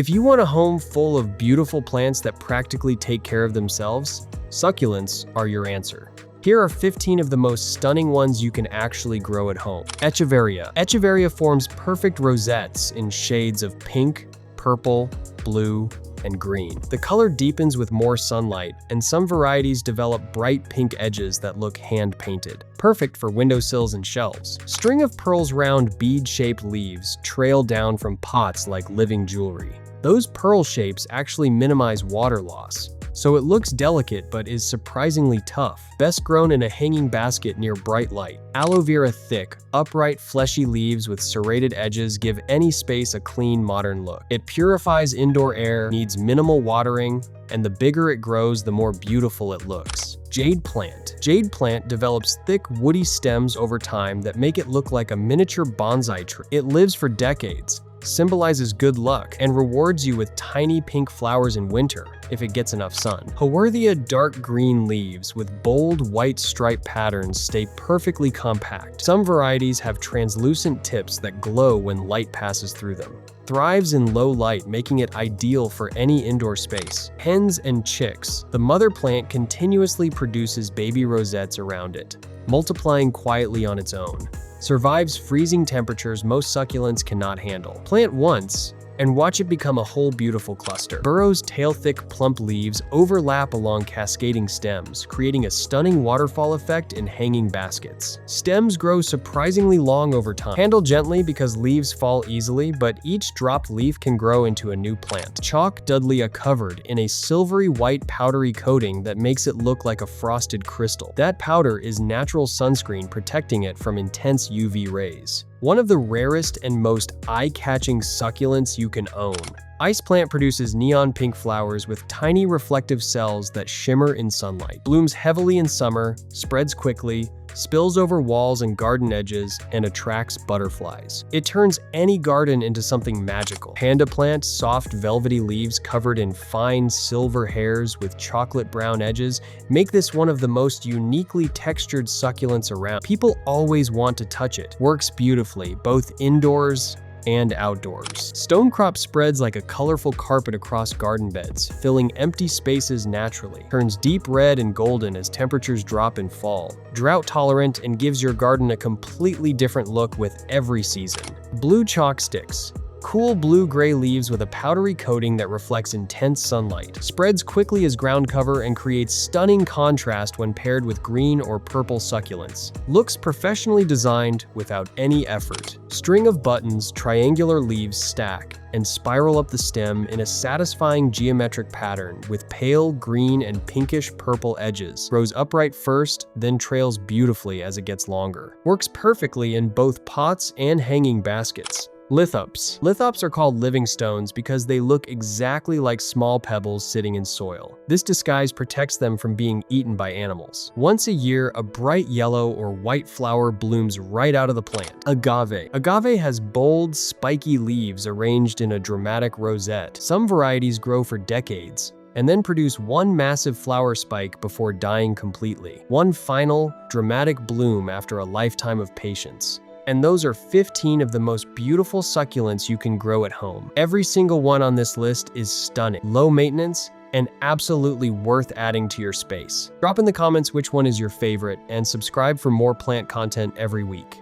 If you want a home full of beautiful plants that practically take care of themselves, succulents are your answer. Here are 15 of the most stunning ones you can actually grow at home. Echeveria. Echeveria forms perfect rosettes in shades of pink, purple, blue, and green. The color deepens with more sunlight, and some varieties develop bright pink edges that look hand-painted, perfect for windowsills and shelves. String of pearls round bead-shaped leaves trail down from pots like living jewelry. Those pearl shapes actually minimize water loss, so it looks delicate but is surprisingly tough. Best grown in a hanging basket near bright light. Aloe vera thick, upright, fleshy leaves with serrated edges give any space a clean, modern look. It purifies indoor air, needs minimal watering, and the bigger it grows, the more beautiful it looks. Jade plant. Jade plant develops thick, woody stems over time that make it look like a miniature bonsai tree. It lives for decades, symbolizes good luck, and rewards you with tiny pink flowers in winter if it gets enough sun. Houseplants dark green leaves with bold white stripe patterns stay perfectly compact. Some varieties have translucent tips that glow when light passes through them. Thrives in low light, making it ideal for any indoor space. Hens and chicks. The mother plant continuously produces baby rosettes around it, multiplying quietly on its own. Survives freezing temperatures most succulents cannot handle. Plant once and watch it become a whole beautiful cluster. Burrow's tail-thick plump leaves overlap along cascading stems, creating a stunning waterfall effect in hanging baskets. Stems grow surprisingly long over time. Handle gently because leaves fall easily, but each dropped leaf can grow into a new plant. Chalk Dudleya covered in a silvery white powdery coating that makes it look like a frosted crystal. That powder is natural sunscreen protecting it from intense UV rays. One of the rarest and most eye-catching succulents you can own. Ice plant produces neon pink flowers with tiny reflective cells that shimmer in sunlight. Blooms heavily in summer, spreads quickly, spills over walls and garden edges, and attracts butterflies. It turns any garden into something magical. Panda plant, soft velvety leaves covered in fine silver hairs with chocolate brown edges, make this one of the most uniquely textured succulents around. People always want to touch it. Works beautifully, both indoors and outdoors. Stonecrop spreads like a colorful carpet across garden beds, filling empty spaces naturally. Turns deep red and golden as temperatures drop and fall. Drought-tolerant and gives your garden a completely different look with every season. Blue chalk sticks. Cool blue-gray leaves with a powdery coating that reflects intense sunlight. Spreads quickly as ground cover and creates stunning contrast when paired with green or purple succulents. Looks professionally designed without any effort. String of buttons, triangular leaves stack and spiral up the stem in a satisfying geometric pattern with pale green and pinkish purple edges. Grows upright first, then trails beautifully as it gets longer. Works perfectly in both pots and hanging baskets. Lithops. Lithops are called living stones because they look exactly like small pebbles sitting in soil. This disguise protects them from being eaten by animals. Once a year, a bright yellow or white flower blooms right out of the plant. Agave. Agave has bold, spiky leaves arranged in a dramatic rosette. Some varieties grow for decades and then produce one massive flower spike before dying completely. One final, dramatic bloom after a lifetime of patience. And those are 15 of the most beautiful succulents you can grow at home. Every single one on this list is stunning, low maintenance, and absolutely worth adding to your space. Drop in the comments which one is your favorite, and subscribe for more plant content every week.